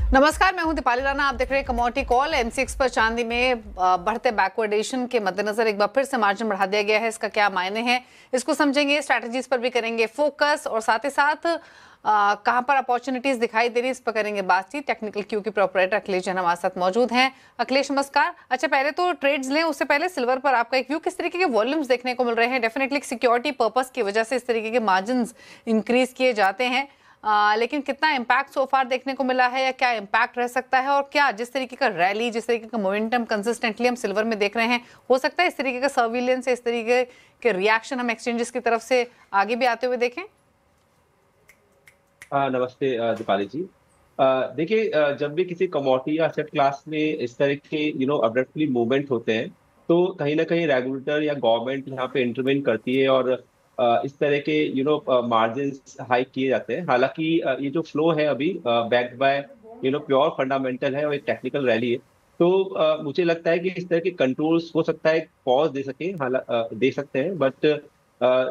नमस्कार, मैं हूं दीपाली राणा। आप देख रहे हैं कमोडिटी कॉल। एमसीएक्स पर चांदी में बढ़ते बैकवर्डेशन के मद्देनजर एक बार फिर से मार्जिन बढ़ा दिया गया है। इसका क्या मायने हैं, इसको समझेंगे, स्ट्रैटेजीज पर भी करेंगे फोकस और साथ ही साथ कहां पर अपॉर्चुनिटीज दिखाई दे रही है इस पर करेंगे बातचीत। टेक्निकल क्यू के प्रोपराइटर अखिलेश जैन हमारे साथ मौजूद हैं। अखिलेश नमस्कार। अच्छा, पहले तो ट्रेड्स लें, उससे पहले सिल्वर पर आपका एक व्यू, किस तरीके के वॉल्यूम्स देखने को मिल रहे हैं? डेफिनेटली सिक्योरिटी पर्पस की वजह से इस तरीके के मार्जिन इंक्रीज किए जाते हैं, लेकिन कितना इम्पैक्ट सो फार देखने को मिला है या क्या इम्पैक्ट रह सकता है, और क्या जिस तरीके का रैली, जिस तरीके का मोमेंटम कंसिस्टेंटली हम सिल्वर में देख रहे हैं, हो सकता है इस तरीके का सर्विलेंस, इस तरीके के रिएक्शन हम एक्सचेंजेस की तरफ से आगे भी आते हुए देखें? नमस्ते दीपाली जी। देखिए, जब भी किसी कमोडिटी या एसेट क्लास में इस तरह के अब्रप्टली मूवमेंट होते हैं, तो कहीं ना कहीं रेगुलेटर या गवर्नमेंट यहाँ पे इंटरवेन करती है और इस तरह के मार्जिन हाइक किए जाते हैं। हालांकि ये जो फ्लो है अभी बैक्ड बाय प्योर फंडामेंटल है और एक टेक्निकल रैली है। तो मुझे लगता है कि इस तरह के कंट्रोल्स हो सकता है पॉज दे सके, दे सकते हैं, बट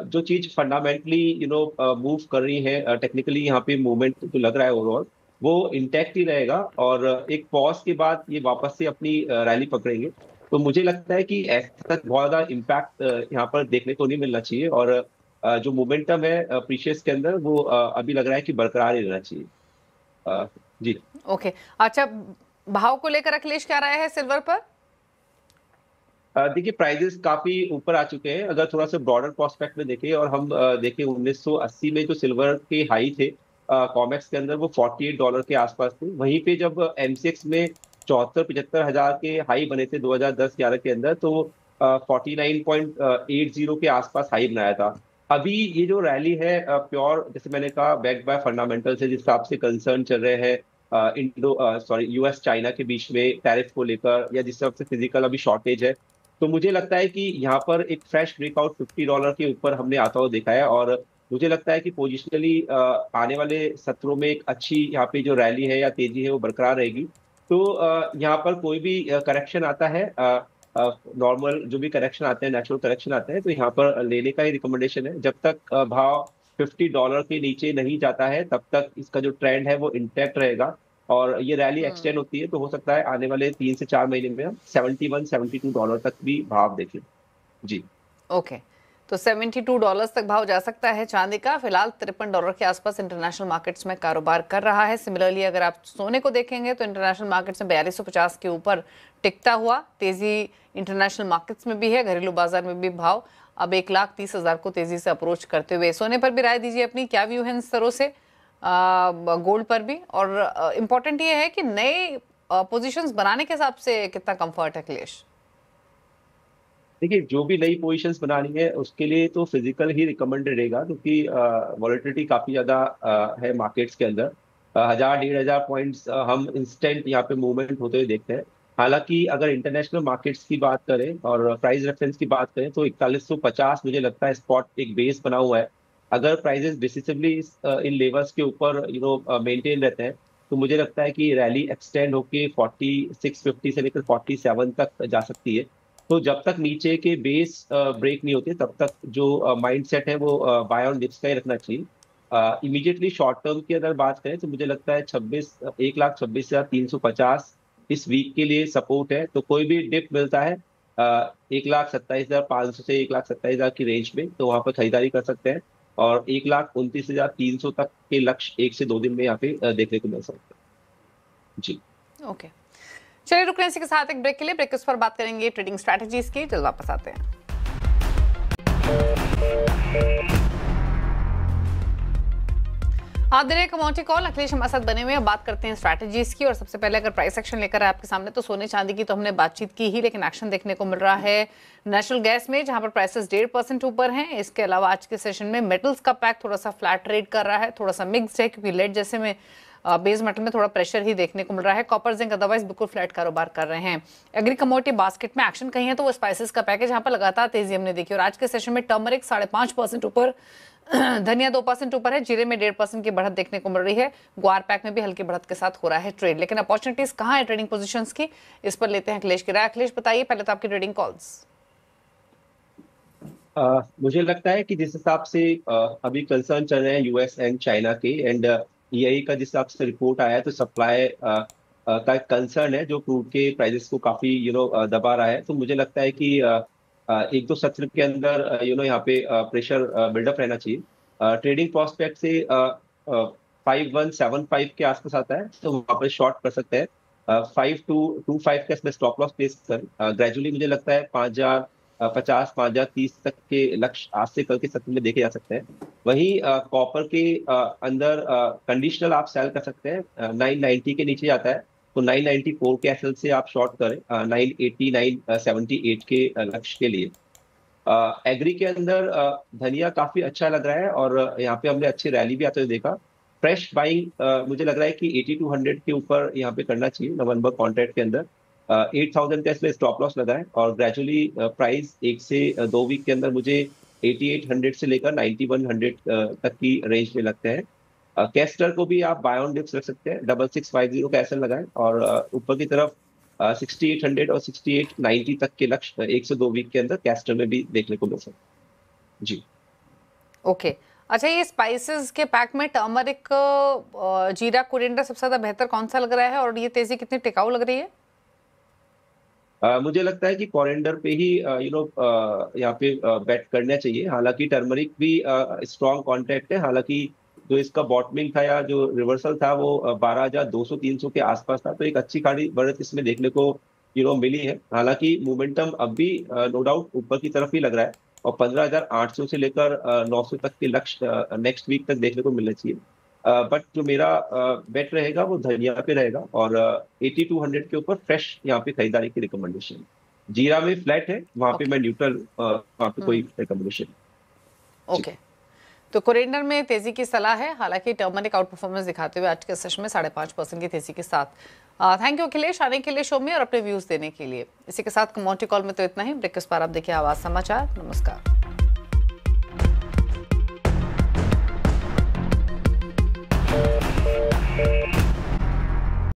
जो चीज फंडामेंटली मूव कर रही है, टेक्निकली यहाँ पे मूवमेंट जो लग रहा है ओवरऑल, वो इंटैक्ट ही रहेगा और एक पॉज के बाद ये वापस से अपनी रैली पकड़ेंगे। तो मुझे लगता है कि ऐसा बहुत ज्यादा इम्पैक्ट यहाँ पर देखने को नहीं मिलना चाहिए और जो मोमेंटम है प्रीशियस के अंदर वो अभी लग रहा है कि बरकरार ही रहना चाहिए। जी। ओके। अच्छा, भाव को लेकर अखिलेश क्या राय है सिल्वर पर? देखिए, प्राइजेस काफी ऊपर आ चुके हैं। अगर थोड़ा सा ब्रॉडर प्रोस्पेक्ट में देखें और हम देखें 1980 में जो सिल्वर के हाई थे कॉमेक्स के अंदर, वो $48 के आसपास थे। वहीं पे जब एमसीएक्स में 74-75 हजार के हाई बने थे 2010-11 के अंदर, तो 49.80 के आसपास हाई बनाया था। अभी ये जो रैली है प्योर, जैसे मैंने कहा, बैक्ड बाय फंडामेंटल से, जिस हिसाब से कंसर्न चल रहे हैं यूएस चाइना के बीच में टैरिफ को लेकर, या जिस हिसाब से फिजिकल अभी शॉर्टेज है, तो मुझे लगता है कि यहाँ पर एक फ्रेश ब्रेकआउट $50 के ऊपर हमने आता हुआ देखा है और मुझे लगता है कि पोजिशनली आने वाले सत्रों में एक अच्छी यहाँ पे जो रैली है या तेजी है वो बरकरार रहेगी। तो यहाँ पर कोई भी करेक्शन आता है, नॉर्मल जो भी करेक्शन आते हैं, नेचुरल करेक्शन आते हैं, तो यहाँ पर लेने का ही रिकमेंडेशन है। जब तक भाव $50 के नीचे नहीं जाता है, तब तक इसका जो ट्रेंड है वो इंटैक्ट रहेगा और ये रैली एक्सटेंड होती है तो हो सकता है आने वाले 3 से 4 महीने में हम $71-72 तक भी भाव देखें। जी। ओके, तो $72 तक भाव जा सकता है चांदी का। फिलहाल $53 के आसपास इंटरनेशनल मार्केट्स में कारोबार कर रहा है। सिमिलरली अगर आप सोने को देखेंगे तो इंटरनेशनल मार्केट्स में 4250 के ऊपर टिकता हुआ तेजी इंटरनेशनल मार्केट्स में भी है। घरेलू बाजार में भी भाव अब 1,30,000 को तेजी से अप्रोच करते हुए। सोने पर भी राय दीजिए अपनी, क्या व्यू है इन स्तरों से, गोल्ड पर भी? और इम्पोर्टेंट ये है कि नए पोजीशंस बनाने के हिसाब से कितना कंफर्ट है अखिलेश? देखिए, जो भी नई पोजीशंस बनानी है उसके लिए तो फिजिकल ही रिकमेंडेड रहेगा, क्योंकि वॉलेटिलिटी काफी ज्यादा है मार्केट्स के अंदर। 1000-1500 पॉइंट्स हम इंस्टेंट यहाँ पे मूवमेंट होते हुए देखते हैं। हालांकि अगर इंटरनेशनल मार्केट्स की बात करें और प्राइस रेफरेंस की बात करें, तो 4150 मुझे लगता है स्पॉट एक बेस बना हुआ है। अगर प्राइजेस डिसिसिवली इन लेवल्स के ऊपर मेंटेन रहते हैं, तो मुझे लगता है कि रैली एक्सटेंड होके 4650 से लेकर 47 तक जा सकती है। तो जब तक नीचे के बेस ब्रेक नहीं होते, तब तक जो माइंड सेट है वो बाय ऑन डिप्स का ही रखना चाहिए। इमीडिएटली शॉर्ट टर्म की अगर बात करें, तो मुझे लगता है 1,26,350 इस वीक के लिए सपोर्ट है। तो कोई भी डिप मिलता है 1,27,500 से 1,27,000 की रेंज में, तो वहां पर खरीदारी कर सकते हैं और 1,29,300 तक के लक्ष्य 1 से 2 दिन में यहाँ पे देखने को मिल सकते हैं। जी। ओके, चलिए रुकने इसी के साथ एक ब्रेक के लिए। ब्रेक पर बात करेंगे ट्रेडिंग स्ट्रैटेजीज की। जल्द वापस आते हैं। आप दे रहे कमोडिटी कॉल, अखिलेश हमारे साथ बने हुए हैं। बात करते हैं स्ट्रैटेजीज की और सबसे पहले अगर प्राइस एक्शन लेकर आए आपके सामने, तो सोने चांदी की तो हमने बातचीत की ही, लेकिन एक्शन देखने को मिल रहा है नेचुरल गैस में, जहां पर प्राइसेस 1.5% ऊपर हैं। इसके अलावा आज के सेशन में मेटल्स का पैक थोड़ा सा फ्लैट ट्रेड कर रहा है, थोड़ा सा मिक्स्ड है, क्योंकि लेड जैसे में बेस मेटल में थोड़ा प्रेशर ही देखने को मिल रहा है। कॉपर जिंक अदरवाइज बिल्कुल फ्लैट कारोबार कर रहे हैं। एग्री कमोडिटी बास्केट में एक्शन कहीं है तो वो स्पाइसेस का पैकेज, जहां पर लगातार तेजी हमने देखी। और आज के सेशन में टर्मरिक 5.5% ऊपर, धनिया 2% ऊपर है, जीरे में 1.5% की बढ़त देखने को मिल रही है। ग्वार पैक में भी हल्की बढ़त के साथ हो रहा है ट्रेड। लेकिन अपॉर्चुनिटीज कहां है ट्रेडिंग पोजीशंस की, इस पर लेते हैं अखिलेश की राय। अखिलेश बताइए पहले तो आपकी ट्रेडिंग कॉल्स। मुझे लगता है कि जिस हिसाब से अभी कंसर्न चल रहे हैं यूएस एंड चाइना के, एंड EIA का जिस हिसाब से रिपोर्ट आया है तो सप्लाई का कंसर्न है जो क्रूड के प्राइसेस को काफी दबा रहा है। तो मुझे लगता है कि एक दो सत्र के अंदर यहाँ पे प्रेशर बिल्डअप रहना चाहिए। ट्रेडिंग प्रोस्पेक्ट से 5175 के आसपास आता है तो वहां पर शॉर्ट कर सकते हैं। 5225 का इसमें स्टॉप लॉस प्लेस कर ग्रेजुअली मुझे लगता है 5050 5030 तक के लक्ष्य आज से कल के सत्र में देखे जा सकते हैं। वहीं कॉपर के अंदर कंडीशनल आप सेल कर सकते हैं। 990 के नीचे जाता है तो 994 के एसएल से आप शॉर्ट करें 980 978 के लक्ष्य के लिए। एग्री के अंदर धनिया काफी अच्छा लग रहा है और यहाँ पे हमने अच्छी रैली भी आते हुए देखा। फ्रेश बाइंग मुझे लग रहा है कि 8200 के ऊपर यहाँ पे करना चाहिए नवंबर कॉन्ट्रैक्ट के अंदर। 8000 का इसमें स्टॉप लॉस लगा है और ग्रेजुअली प्राइस 1 से 2 वीक के अंदर मुझे 8800 से लेकर 9100 तक की रेंज में लगते हैं। कैस्टर को भी आप बाय ऑन डिप्स रख सकते हैं। 6650 का एसएल लगाएं और ऊपर की तरफ 6800 और 6890 तक के लक्ष्य 1 से 2 वीक के अंदर कैस्टर में भी देखने को मिल सकते हैं। जी ओके अच्छा, ये स्पाइसेस के पैक में टर्मरिक, जीरा, कोरिएंडर सबसे ज्यादा बेहतर कौन सा लग रहा है और ये तेजी कितनी टिकाऊ लग रही है? मुझे लगता है कि कोरिएंडर पे ही यहाँ पे बेट करना चाहिए। हालांकि टर्मरिक भी स्ट्रॉन्ग कॉन्ट्रैक्ट है। हालांकि जो इसका बॉटमिंग था या जो रिवर्सल था वो 12,200 300 के आसपास था तो एक अच्छी खाड़ी बढ़त इसमें देखने को मिली है। हालांकि मोमेंटम अब भी नो डाउट ऊपर की तरफ ही लग रहा है और 15,800 से लेकर 900 तक के लक्ष्य नेक्स्ट वीक तक देखने को मिलना चाहिए। बट जो मेरा बेट रहेगा वो धनिया पे रहेगा और 8200 के ऊपर फ्रेश यहाँ पे खरीदारी की रिकमेंडेशन। जीरा में फ्लैट है, वहां पे मैं न्यूट्रल, वहां पे कोई रिकमेंडेशन। ओके तो कोरिएंडर में तेजी की सलाह है, हालांकि टर्मरिक आउट परफॉर्मेंस दिखाते हुए आज के सेशन में 5.5% की तेजी के साथ। थैंक यू अखिलेश आने के लिए शो में और अपने व्यूज देने के लिए। इसी के साथ कमोडिटी कॉल में तो इतना ही। ब्रेक के बाद आप देखिए आवाज समाचार। नमस्कार।